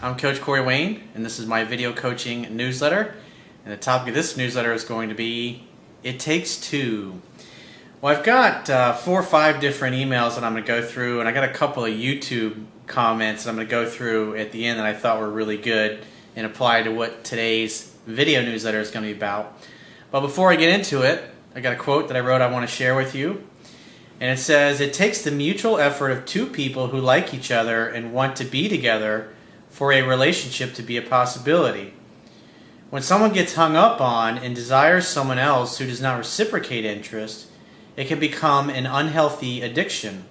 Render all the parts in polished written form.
I'm Coach Corey Wayne, and this is my video coaching newsletter. And the topic of this newsletter is going to be, It Takes Two. Well, I've got 4 or 5 different emails that I'm going to go through, and I got a couple of YouTube comments that I'm going to go through at the end that I thought were really good and apply to what today's video newsletter is going to be about. But before I get into it, I got a quote that I wrote I want to share with you. And it says, "It takes the mutual effort of two people who like each other and want to be together for a relationship to be a possibility. When someone gets hung up on and desires someone else who does not reciprocate interest, it can become an unhealthy addiction.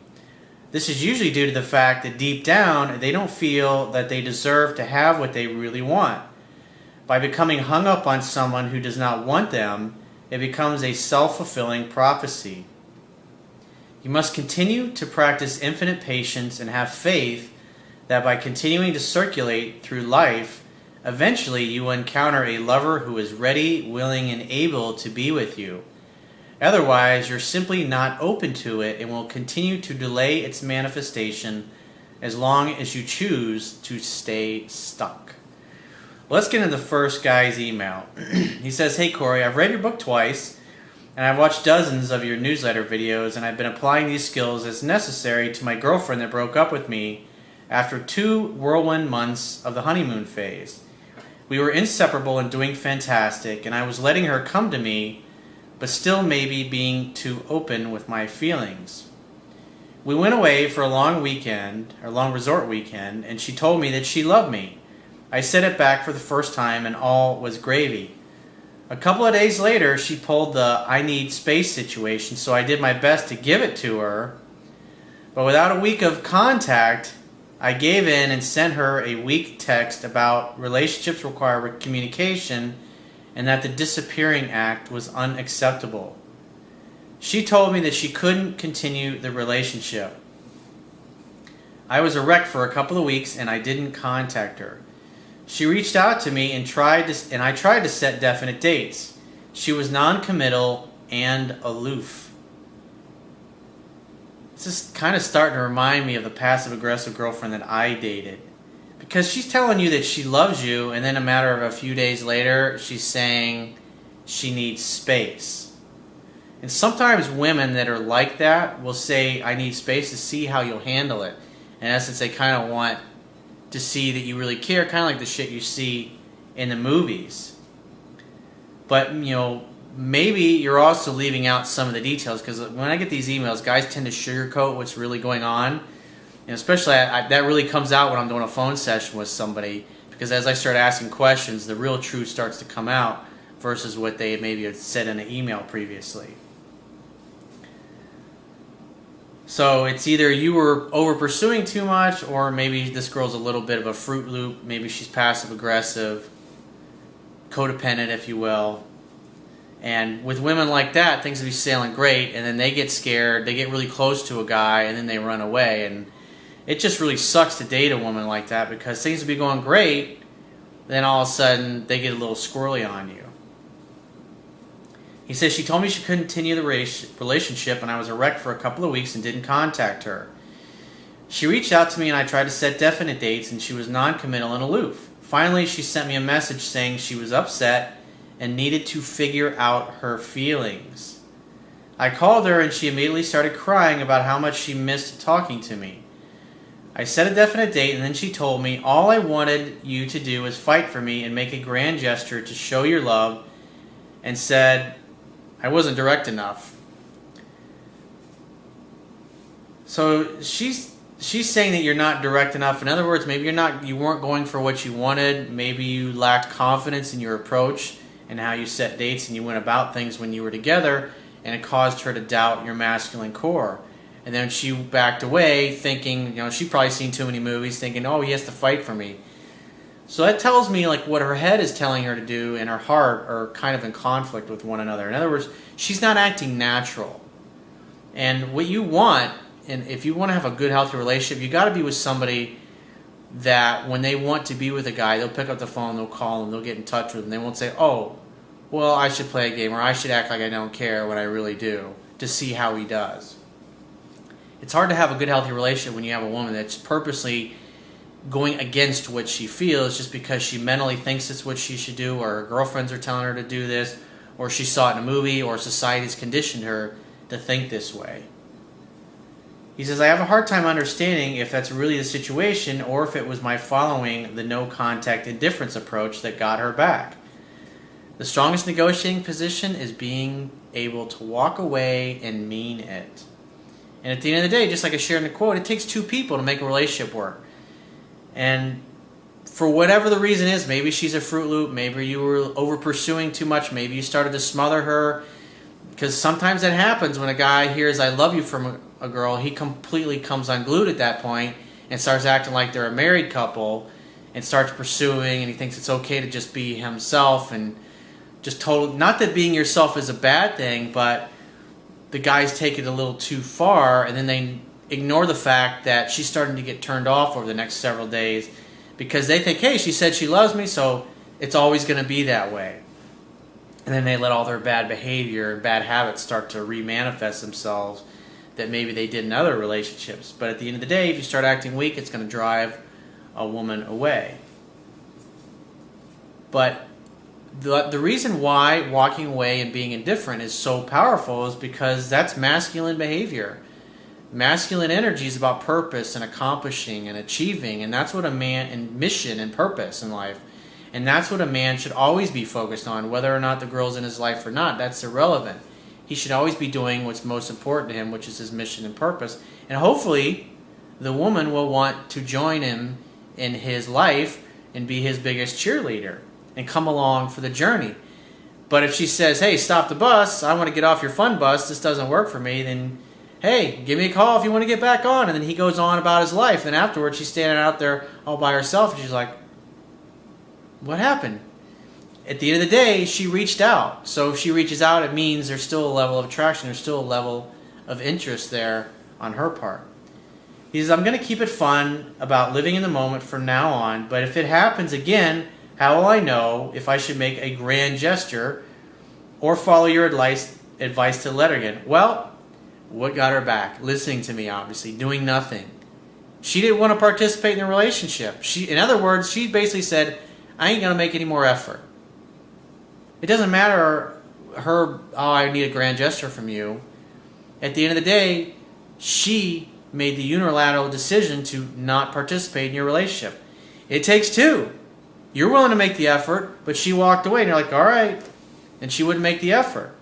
This is usually due to the fact that deep down they don't feel that they deserve to have what they really want. By becoming hung up on someone who does not want them, it becomes a self-fulfilling prophecy. You must continue to practice infinite patience and have faith that by continuing to circulate through life, eventually you will encounter a lover who is ready, willing, and able to be with you. Otherwise, you're simply not open to it and will continue to delay its manifestation as long as you choose to stay stuck." Let's get into the first guy's email. He says, "Hey Corey, I've read your book twice, and I've watched dozens of your newsletter videos, and I've been applying these skills as necessary to my girlfriend that broke up with me after 2 whirlwind months of the honeymoon phase. We were inseparable and doing fantastic, and I was letting her come to me, but still maybe being too open with my feelings. We went away for a long resort weekend, and she told me that she loved me. I said it back for the first time, and all was gravy. A couple of days later, she pulled the I need space situation, so I did my best to give it to her, but without a week of contact, I gave in and sent her a weak text about relationships require communication and that the disappearing act was unacceptable. She told me that she couldn't continue the relationship. I was a wreck for a couple of weeks and I didn't contact her. She reached out to me and I tried to set definite dates. She was non-committal and aloof." This is kind of starting to remind me of the passive-aggressive girlfriend that I dated. Because she's telling you that she loves you, and then a matter of a few days later, she's saying she needs space. And sometimes women that are like that will say, "I need space," to see how you'll handle it. In essence, they kind of want to see that you really care, kind of like the shit you see in the movies. But, maybe you're also leaving out some of the details, because when I get these emails, guys tend to sugarcoat what's really going on. And especially, that really comes out when I'm doing a phone session with somebody, because as I start asking questions, the real truth starts to come out versus what they maybe had said in an email previously. So it's either you were over pursuing too much, or maybe this girl's a little bit of a Fruit Loop. Maybe she's passive aggressive, codependent, if you will. And with women like that, things will be sailing great, and then they get scared, they get really close to a guy, and then they run away. And it just really sucks to date a woman like that, because things will be going great, then all of a sudden they get a little squirrely on you. He says, "She told me she couldn't continue the relationship, and I was a wreck for a couple of weeks and didn't contact her. She reached out to me, and I tried to set definite dates, and she was non-committal and aloof. Finally, she sent me a message saying she was upset and needed to figure out her feelings. I called her, and she immediately started crying about how much she missed talking to me. I set a definite date, and then she told me, 'All I wanted you to do is fight for me and make a grand gesture to show your love,' and said I wasn't direct enough." So she's saying that you're not direct enough. In other words, maybe you weren't going for what you wanted. Maybe you lacked confidence in your approach and how you set dates and you went about things when you were together, and it caused her to doubt your masculine core. And then she backed away thinking, she probably seen too many movies, thinking, "Oh, he has to fight for me." So that tells me like what her head is telling her to do and her heart are kind of in conflict with one another. In other words, she's not acting natural. And what you want, and if you want to have a good, healthy relationship, you got to be with somebody that when they want to be with a guy, they'll pick up the phone, they'll call him, they'll get in touch with him. They won't say, "Oh, well, I should play a game," or "I should act like I don't care when I really do," to see how he does. It's hard to have a good, healthy relationship when you have a woman that's purposely going against what she feels just because she mentally thinks it's what she should do, or her girlfriends are telling her to do this, or she saw it in a movie, or society's conditioned her to think this way. He says, I have a hard time understanding if that's really the situation or if it was my following the no contact indifference approach that got her back. The strongest negotiating position is being able to walk away and mean it. And at the end of the day, just like I shared in the quote, it takes two people to make a relationship work. And for whatever the reason is, maybe she's a Fruit Loop, maybe you were over pursuing too much, maybe you started to smother her, because sometimes that happens when a guy hears I love you from a girl, he completely comes unglued at that point and starts acting like they're a married couple and starts pursuing, and he thinks it's okay to just be himself and just totally, not that being yourself is a bad thing, but the guys take it a little too far, and then they ignore the fact that she's starting to get turned off over the next several days because they think, hey, she said she loves me, so it's always going to be that way. And then they let all their bad behavior and bad habits start to re-manifest themselves that maybe they did in other relationships. But at the end of the day, if you start acting weak, it's going to drive a woman away. But the reason why walking away and being indifferent is so powerful is because that's masculine behavior. Masculine energy is about purpose and accomplishing and achieving, and that's what a man, and mission and purpose in life. And that's what a man should always be focused on, whether or not the girl's in his life or not. That's irrelevant. He should always be doing what's most important to him, which is his mission and purpose. And hopefully, the woman will want to join him in his life and be his biggest cheerleader and come along for the journey. But if she says, hey, stop the bus, I want to get off your fun bus, this doesn't work for me, then hey, give me a call if you want to get back on. And then he goes on about his life. And afterwards, she's standing out there all by herself, and she's like, what happened? At the end of the day, she reached out. So if she reaches out, it means there's still a level of attraction. There's still a level of interest there on her part. He says, I'm going to keep it fun about living in the moment from now on. But if it happens again, how will I know if I should make a grand gesture or follow your advice to let her in? Well, what got her back? Listening to me, obviously. Doing nothing. She didn't want to participate in the relationship. In other words, she basically said, I ain't going to make any more effort. It doesn't matter I need a grand gesture from you. At the end of the day, she made the unilateral decision to not participate in your relationship. It takes two. You're willing to make the effort, but she walked away, and you're like, all right. And she wouldn't make the effort.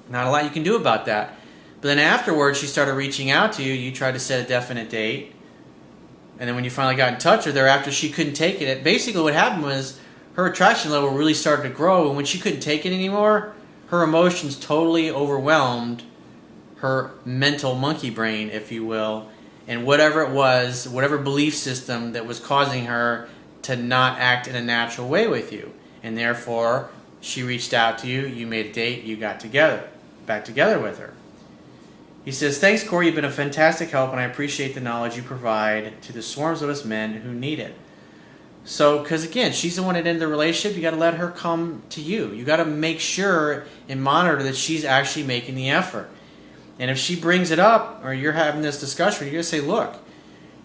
Not a lot you can do about that. But then afterwards, she started reaching out to you. You tried to set a definite date. And then when you finally got in touch with her after she couldn't take it, basically what happened was her attraction level really started to grow. And when she couldn't take it anymore, her emotions totally overwhelmed her mental monkey brain, if you will. And whatever it was, whatever belief system that was causing her to not act in a natural way with you. And therefore, she reached out to you, you made a date, you got together, back together with her. He says, thanks, Corey, you've been a fantastic help, and I appreciate the knowledge you provide to the swarms of us men who need it. So, because again, she's the one that ended the relationship, you got to let her come to you. You got to make sure and monitor that she's actually making the effort. And if she brings it up, or you're having this discussion, you're going to say, look,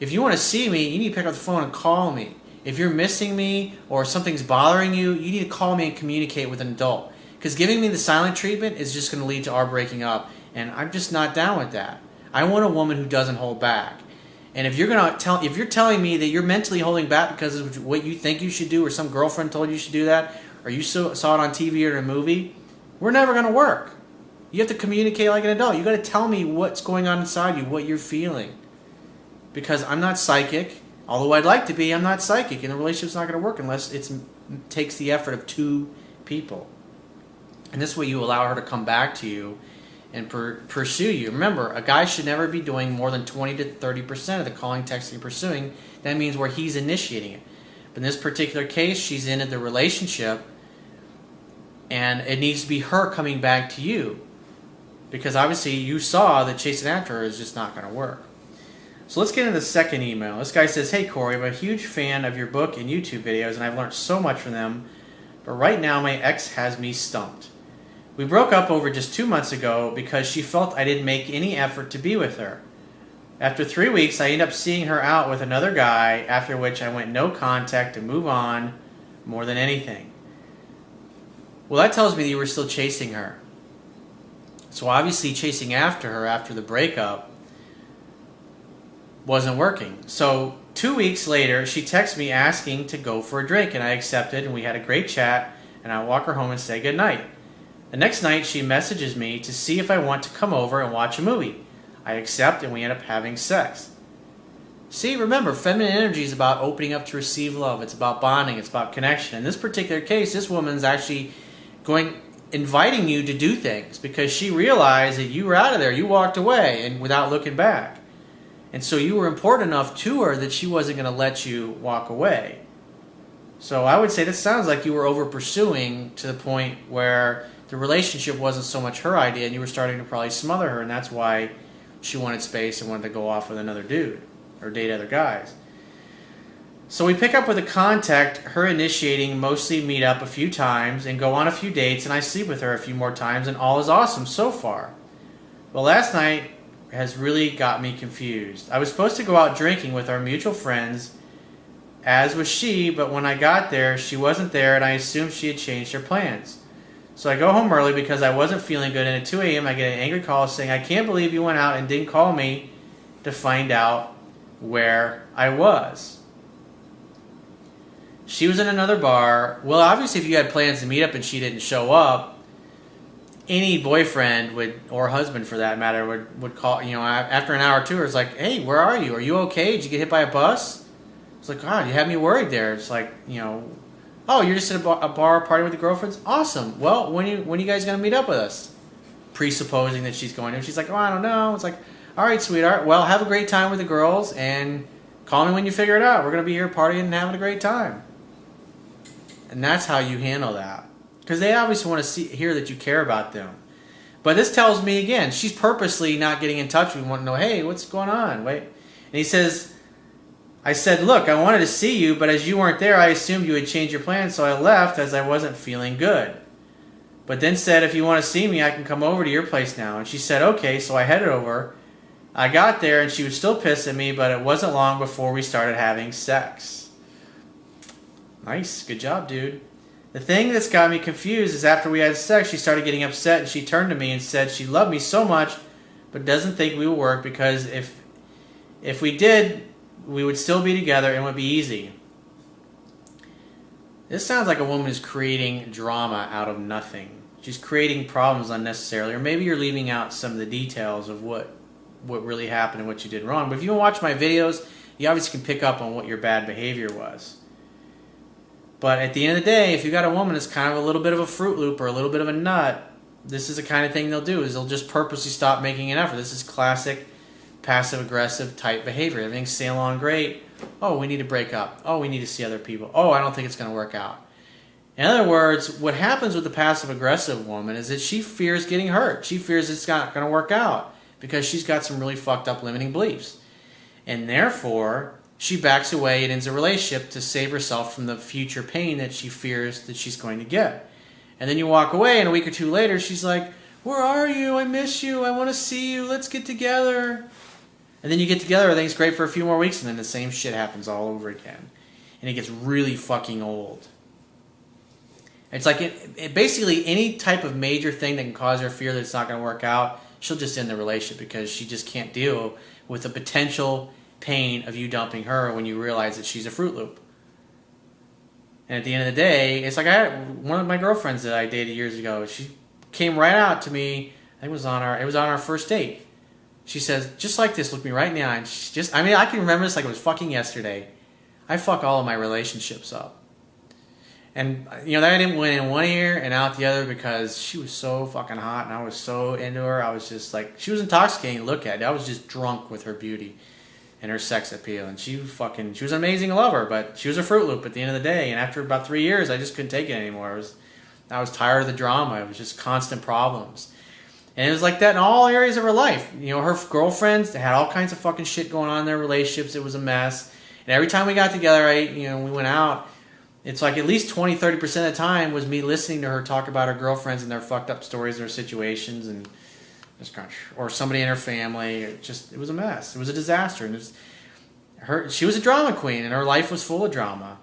if you want to see me, you need to pick up the phone and call me. If you're missing me or something's bothering you, you need to call me and communicate with an adult. Because giving me the silent treatment is just going to lead to our breaking up. And I'm just not down with that. I want a woman who doesn't hold back. And if you're telling me that you're mentally holding back because of what you think you should do, or some girlfriend told you should do that, or you saw it on TV or in a movie, we're never going to work. You have to communicate like an adult. You got to tell me what's going on inside you, what you're feeling. Because I'm not psychic. Although I'd like to be, I'm not psychic, and the relationship's not going to work unless it takes the effort of two people. And this way you allow her to come back to you and pursue you. Remember, a guy should never be doing more than 20 to 30% of the calling, texting, and pursuing. That means where he's initiating it. But in this particular case, she's in the relationship, and it needs to be her coming back to you. Because obviously you saw that chasing after her is just not going to work. So let's get into the second email. This guy says, hey Corey, I'm a huge fan of your book and YouTube videos, and I've learned so much from them, but right now my ex has me stumped. We broke up over just 2 months ago because she felt I didn't make any effort to be with her. After 3 weeks, I ended up seeing her out with another guy, after which I went no contact to move on more than anything. Well, that tells me that you were still chasing her. So obviously chasing after her after the breakup wasn't working. So 2 weeks later, she texted me asking to go for a drink, and I accepted, and we had a great chat, and I walk her home and say goodnight. The next night, she messages me to see if I want to come over and watch a movie. I accept, and we end up having sex. See, remember, feminine energy is about opening up to receive love. It's about bonding. It's about connection. In this particular case, this woman's actually inviting you to do things because she realized that you were out of there. You walked away and without looking back. And so you were important enough to her that she wasn't going to let you walk away. So I would say this sounds like you were over pursuing to the point where the relationship wasn't so much her idea and you were starting to probably smother her, and that's why she wanted space and wanted to go off with another dude or date other guys. So we pick up with a contact, her initiating mostly meet up a few times and go on a few dates, and I sleep with her a few more times, and all is awesome so far. Well, last night has really got me confused. I was supposed to go out drinking with our mutual friends, as was she, but when I got there, she wasn't there, and I assumed she had changed her plans. So I go home early because I wasn't feeling good, and at 2 a.m. I get an angry call saying, I can't believe you went out and didn't call me to find out where I was. She was in another bar. Well, obviously, if you had plans to meet up and she didn't show up, any boyfriend would, or husband for that matter, would call, after an hour or two, it's like, hey, where are you? Are you okay? Did you get hit by a bus? It's like, God, you had me worried there. It's like, oh, you're just at a bar party with your girlfriends? Awesome. Well, when are you guys going to meet up with us? Presupposing that she's going to. She's like, oh, I don't know. It's like, all right, sweetheart. Well, have a great time with the girls and call me when you figure it out. We're going to be here partying and having a great time. And that's how you handle that. Because they obviously want to hear that you care about them. But this tells me, again, she's purposely not getting in touch with me, want to know, hey, what's going on? Wait. And he says, I said, look, I wanted to see you, but as you weren't there, I assumed you had changed your plans, so I left as I wasn't feeling good. But then said, if you want to see me, I can come over to your place now. And she said, okay, so I headed over. I got there, and she was still pissed at me, but it wasn't long before we started having sex. Nice. Good job, dude. The thing that's got me confused is after we had sex, she started getting upset, and she turned to me and said she loved me so much, but doesn't think we will work because if we did, we would still be together and it would be easy. This sounds like a woman is creating drama out of nothing. She's creating problems unnecessarily, or maybe you're leaving out some of the details of what really happened and what you did wrong. But if you watch my videos, you obviously can pick up on what your bad behavior was. But at the end of the day, if you got a woman that's kind of a little bit of a Fruit Loop or a little bit of a nut, this is the kind of thing they'll do, is they'll just purposely stop making an effort. This is classic passive-aggressive type behavior. Everything's sailing along great. Oh, we need to break up. Oh, we need to see other people. Oh, I don't think it's going to work out. In other words, what happens with the passive-aggressive woman is that she fears getting hurt. She fears it's not going to work out because she's got some really fucked up limiting beliefs. And therefore, she backs away and ends a relationship to save herself from the future pain that she fears that she's going to get. And then you walk away, and a week or two later, she's like, where are you? I miss you. I want to see you. Let's get together. And then you get together, everything's great for a few more weeks, and then the same shit happens all over again. And it gets really fucking old. It's like it basically any type of major thing that can cause her fear that it's not going to work out, she'll just end the relationship because she just can't deal with the potential pain of you dumping her when you realize that she's a Fruit Loop. And at the end of the day, it's like I had one of my girlfriends that I dated years ago. She came right out to me. I think it was on our first date. She says, just like this, look me right in the eye. And I can remember this like it was fucking yesterday. I fuck all of my relationships up. And, that didn't win in one ear and out the other because she was so fucking hot and I was so into her. I was just like, she was intoxicating to look at. I was just drunk with her beauty and her sex appeal. And she was an amazing lover, but she was a Fruit Loop at the end of the day. And after about 3 years, I just couldn't take it anymore. I was tired of the drama. It was just constant problems. And it was like that in all areas of her life. Her girlfriends had all kinds of fucking shit going on in their relationships. It was a mess. And every time we got together, we went out, it's like at least 20-30% of the time was me listening to her talk about her girlfriends and their fucked up stories and their situations. And or somebody in her family. It was a mess. It was a disaster. And she was a drama queen, and her life was full of drama.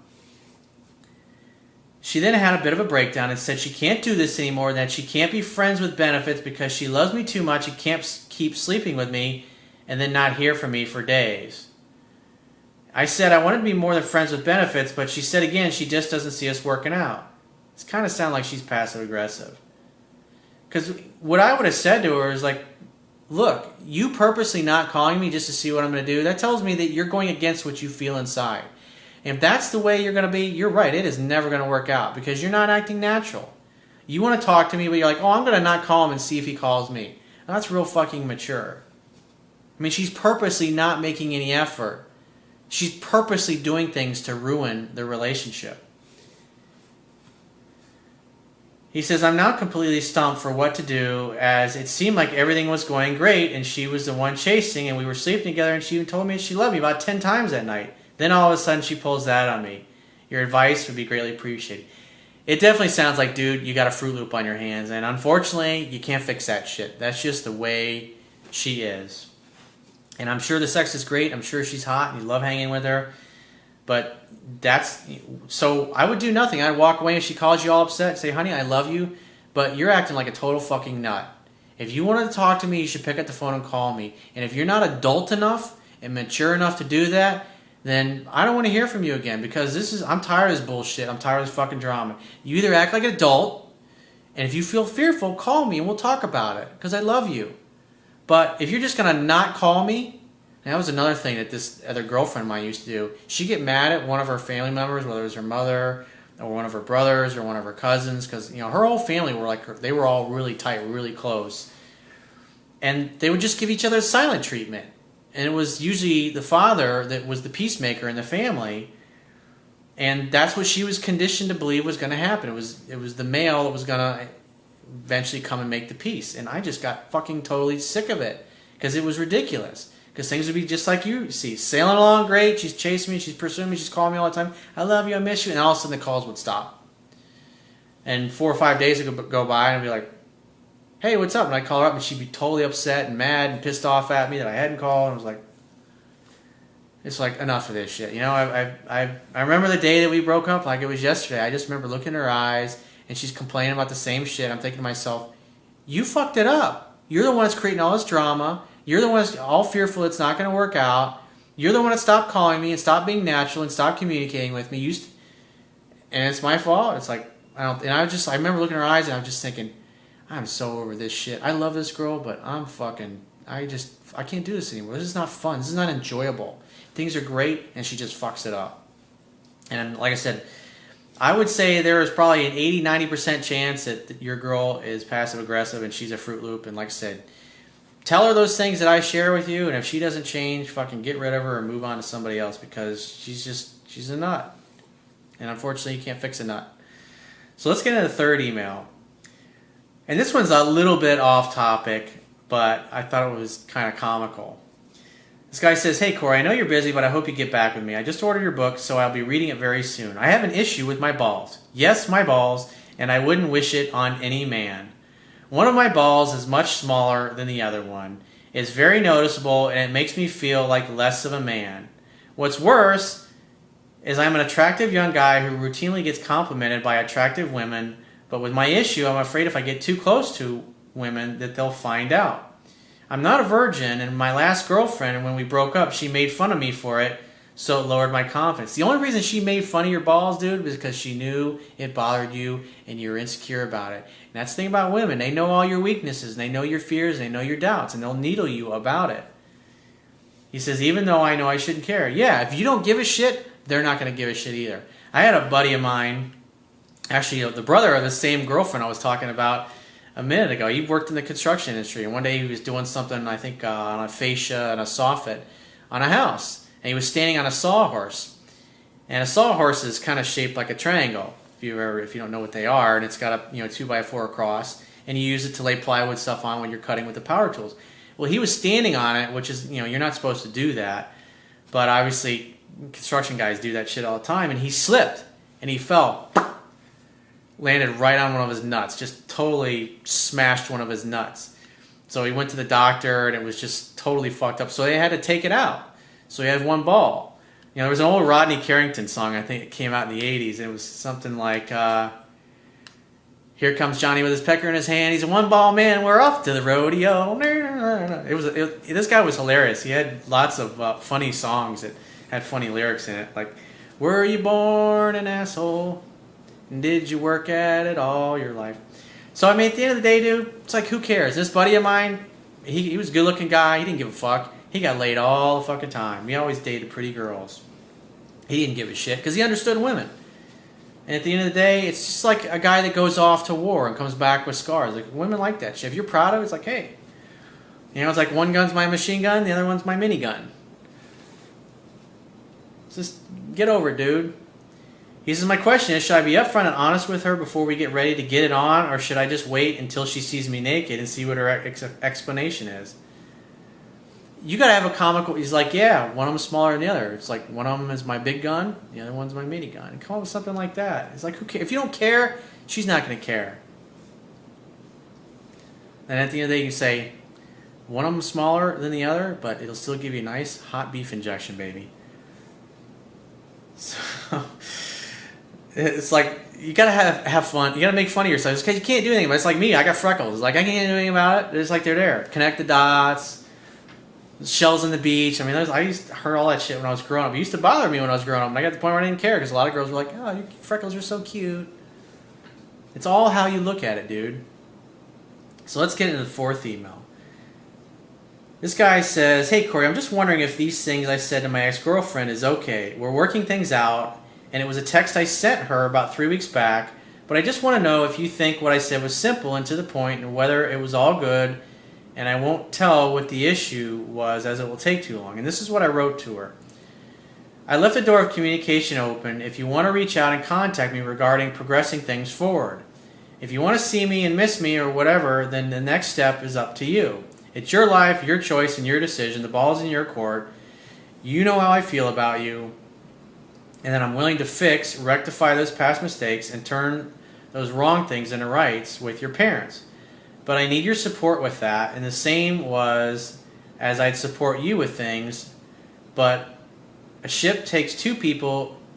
She then had a bit of a breakdown and said she can't do this anymore, that she can't be friends with benefits because she loves me too much and can't keep sleeping with me and then not hear from me for days. I said I wanted to be more than friends with benefits, but she said again she just doesn't see us working out. It's kind of sound like she's passive aggressive. Because what I would have said to her is like, look, you purposely not calling me just to see what I'm going to do, that tells me that you're going against what you feel inside. And if that's the way you're going to be, you're right, it is never going to work out because you're not acting natural. You want to talk to me, but you're like, oh, I'm going to not call him and see if he calls me. Now, that's real fucking mature. I mean, she's purposely not making any effort. She's purposely doing things to ruin the relationship. He says, I'm now completely stumped for what to do, as it seemed like everything was going great and she was the one chasing and we were sleeping together and she even told me she loved me about 10 times that night. Then all of a sudden she pulls that on me. Your advice would be greatly appreciated. It definitely sounds like, dude, you got a Fruit Loop on your hands, and unfortunately you can't fix that shit. That's just the way she is. And I'm sure the sex is great. I'm sure she's hot and you love hanging with her. But so I would do nothing. I'd walk away if she calls you all upset, say, honey, I love you, but you're acting like a total fucking nut. If you wanted to talk to me, you should pick up the phone and call me. And if you're not adult enough and mature enough to do that, then I don't want to hear from you again, because I'm tired of this bullshit. I'm tired of this fucking drama. You either act like an adult, and if you feel fearful, call me and we'll talk about it, because I love you. But if you're just going to not call me, and that was another thing that this other girlfriend of mine used to do. She'd get mad at one of her family members, whether it was her mother or one of her brothers or one of her cousins, because her whole family they were all really tight, really close. And they would just give each other silent treatment. And it was usually the father that was the peacemaker in the family. And that's what she was conditioned to believe was going to happen. It was the male that was going to eventually come and make the peace. And I just got fucking totally sick of it, because it was ridiculous. Because things would be just like you see, sailing along great, she's chasing me, she's pursuing me, she's calling me all the time, I love you, I miss you, and all of a sudden the calls would stop. And 4 or 5 days would go by and I'd be like, hey, what's up? And I'd call her up and she'd be totally upset and mad and pissed off at me that I hadn't called. And I was like, it's like, enough of this shit. I remember the day that we broke up like it was yesterday. I just remember looking in her eyes and she's complaining about the same shit. I'm thinking to myself, you fucked it up. You're the one that's creating all this drama. You're the one that's all fearful it's not going to work out. You're the one that stopped calling me and stopped being natural and stopped communicating with me. And it's my fault. It's like, I remember looking in her eyes and I was just thinking, I'm so over this shit. I love this girl, but I can't do this anymore. This is not fun. This is not enjoyable. Things are great, and she just fucks it up. And like I said, I would say there is probably an 80-90% chance that your girl is passive-aggressive and she's a Fruit Loop. And like I said, tell her those things that I share with you, and if she doesn't change, fucking get rid of her and move on to somebody else, because she's a nut. And unfortunately, you can't fix a nut. So let's get into the third email. And this one's a little bit off topic, but I thought it was kind of comical. This guy says, hey Corey, I know you're busy, but I hope you get back with me. I just ordered your book, so I'll be reading it very soon. I have an issue with my balls. Yes, my balls, and I wouldn't wish it on any man. One of my balls is much smaller than the other one. It's very noticeable, and it makes me feel like less of a man. What's worse is I'm an attractive young guy who routinely gets complimented by attractive women, but with my issue, I'm afraid if I get too close to women that they'll find out. I'm not a virgin, and my last girlfriend, when we broke up, she made fun of me for it, so it lowered my confidence. The only reason she made fun of your balls, dude, was because she knew it bothered you and you were insecure about it. And that's the thing about women. They know all your weaknesses, and they know your fears, and they know your doubts, and they'll needle you about it. He says, even though I know I shouldn't care. Yeah, if you don't give a shit, they're not going to give a shit either. I had a buddy of mine, actually the brother of the same girlfriend I was talking about a minute ago. He worked in the construction industry, and one day he was doing something, I think, on a fascia and a soffit on a house. And he was standing on a sawhorse. And a sawhorse is kind of shaped like a triangle, if you don't know what they are, and it's got a 2x4 across, and you use it to lay plywood stuff on when you're cutting with the power tools. Well, he was standing on it, which is, you're not supposed to do that, but obviously construction guys do that shit all the time, and he slipped, and he fell, landed right on one of his nuts, just totally smashed one of his nuts. So he went to the doctor, and it was just totally fucked up. So they had to take it out. So he had one ball. You know, there was an old Rodney Carrington song, I think it came out in the 80s. And it was something like, here comes Johnny with his pecker in his hand. He's a one-ball man. We're off to the rodeo. This guy was hilarious. He had lots of funny songs that had funny lyrics in it. Like, were you born an asshole? And did you work at it all your life? So, I mean, at the end of the day, dude, it's like, who cares? This buddy of mine, he was a good-looking guy. He didn't give a fuck. He got laid all the fucking time. He always dated pretty girls. He didn't give a shit because he understood women. And at the end of the day, it's just like a guy that goes off to war and comes back with scars. Like, women like that shit. If you're proud of it, it's like, hey. You know, it's like one gun's my machine gun, the other one's my minigun. Just get over it, dude. He says, my question is, should I be upfront and honest with her before we get ready to get it on, or should I just wait until she sees me naked and see what her explanation is? You gotta have a comical. He's like, yeah, one of them is smaller than the other. It's like one of them is my big gun, the other one's my mini gun. And come up with something like that. It's like, who cares? If you don't care, she's not gonna care. And at the end of the day, you say, one of them is smaller than the other, but it'll still give you a nice hot beef injection, baby. So it's like, you gotta have fun. You gotta make fun of yourself. It's because you can't do anything. But it's like me. I got freckles. It's like I can't do anything about it. It's like they're there. Connect the dots. Shells on the beach. I mean, I used to heard all that shit when I was growing up. It used to bother me when I was growing up. And I got to the point where I didn't care because a lot of girls were like, "Oh, your freckles are so cute." It's all how you look at it, dude. So let's get into the fourth email. This guy says, "Hey Corey, I'm just wondering if these things I said to my ex-girlfriend is okay. We're working things out, and it was a text I sent her about 3 weeks back, but I just want to know if you think what I said was simple and to the point and whether it was all good, and I won't tell what the issue was as it will take too long." And this is what I wrote to her. "I left the door of communication open if you want to reach out and contact me regarding progressing things forward. If you want to see me and miss me or whatever, then the next step is up to you. It's your life, your choice, and your decision. The ball's in your court. You know how I feel about you. And then I'm willing to fix, rectify those past mistakes, and turn those wrong things into rights with your parents. But I need your support with that. And the same was as I'd support you with things. But a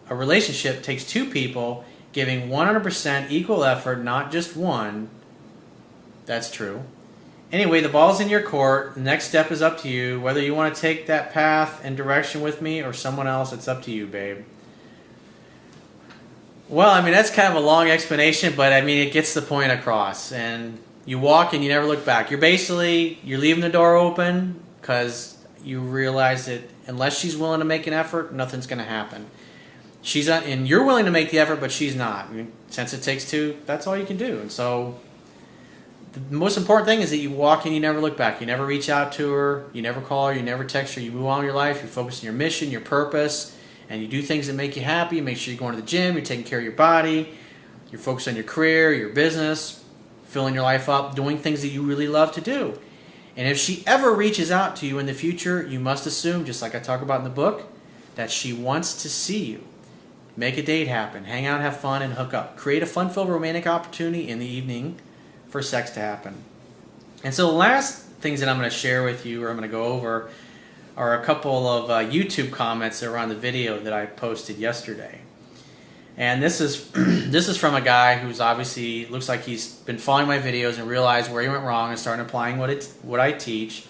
relationship takes two people giving 100% equal effort, not just one." That's true. "Anyway, the ball's in your court. The next step is up to you. Whether you want to take that path and direction with me or someone else, it's up to you, babe." Well, I mean, that's kind of a long explanation, but I mean, it gets the point across. And you walk and you never look back. You're leaving the door open because you realize that unless she's willing to make an effort, nothing's going to happen. And you're willing to make the effort, but she's not. I mean, since it takes two, that's all you can do. And so the most important thing is that you walk and you never look back. You never reach out to her. You never call her. You never text her. You move on with your life. You focus on your mission, your purpose, and you do things that make you happy. You make sure you're going to the gym. You're taking care of your body. You're focused on your career, your business, filling your life up, doing things that you really love to do. And if she ever reaches out to you in the future, you must assume, just like I talk about in the book, that she wants to see you. Make a date happen. Hang out, have fun, and hook up. Create a fun-filled romantic opportunity in the evening for sex to happen. And so the last things that I'm going to share with you, or I'm going to go over, are a couple of YouTube comments that are on the video that I posted yesterday. And this is this is from a guy who's obviously looks like he's been following my videos and realized where he went wrong and started applying what I teach.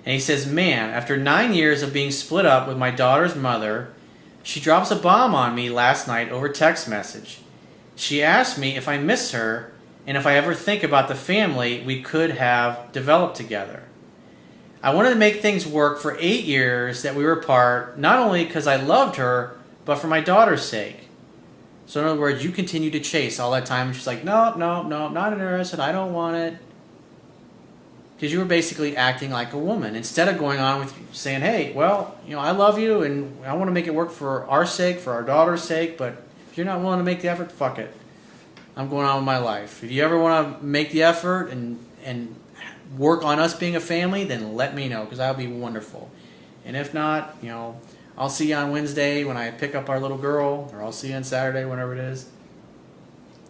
And he says, "Man, after 9 years of being split up with my daughter's mother, she drops a bomb on me last night over text message. She asked me if I miss her and if I ever think about the family we could have developed together. I wanted to make things work for 8 years that we were apart, not only because I loved her, but for my daughter's sake. So in other words, you continue to chase all that time. And she's like, no, I'm not interested. I don't want it. Because you were basically acting like a woman. Instead of going on with saying, hey, well, I love you and I want to make it work for our sake, for our daughter's sake, but if you're not willing to make the effort, fuck it. I'm going on with my life. If you ever want to make the effort and work on us being a family, then let me know, because that would be wonderful. And if not, I'll see you on Wednesday when I pick up our little girl, or I'll see you on Saturday, whenever it is.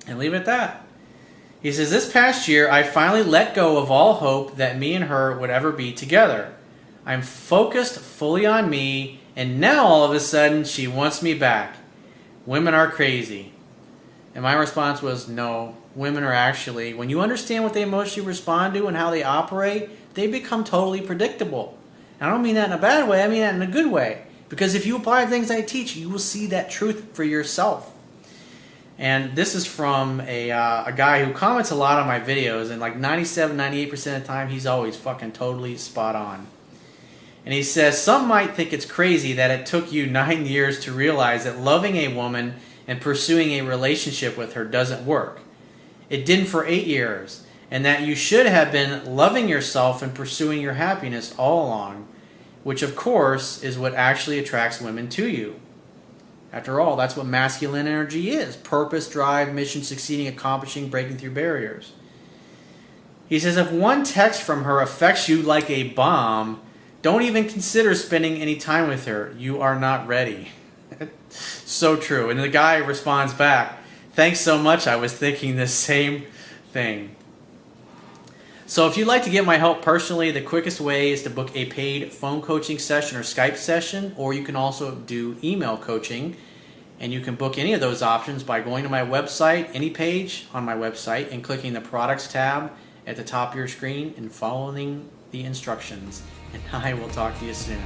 And leave it at that. He says, this past year, I finally let go of all hope that me and her would ever be together. I'm focused fully on me, and now all of a sudden, she wants me back. Women are crazy. And my response was, no, women are actually, when you understand what they emotionally respond to and how they operate, they become totally predictable. And I don't mean that in a bad way, I mean that in a good way. Because if you apply the things I teach, you will see that truth for yourself. And this is from a guy who comments a lot on my videos, and like 97-98% of the time, he's always fucking totally spot on. And he says, some might think it's crazy that it took you 9 years to realize that loving a woman and pursuing a relationship with her doesn't work. It didn't for 8 years, and that you should have been loving yourself and pursuing your happiness all along, which of course is what actually attracts women to you. After all, that's what masculine energy is. Purpose, drive, mission, succeeding, accomplishing, breaking through barriers. He says, if one text from her affects you like a bomb, don't even consider spending any time with her. You are not ready. So true. And the guy responds back, thanks so much. I was thinking the same thing. So if you'd like to get my help personally, the quickest way is to book a paid phone coaching session or Skype session, or you can also do email coaching. And you can book any of those options by going to my website, any page on my website, and clicking the products tab at the top of your screen and following the instructions. And I will talk to you soon.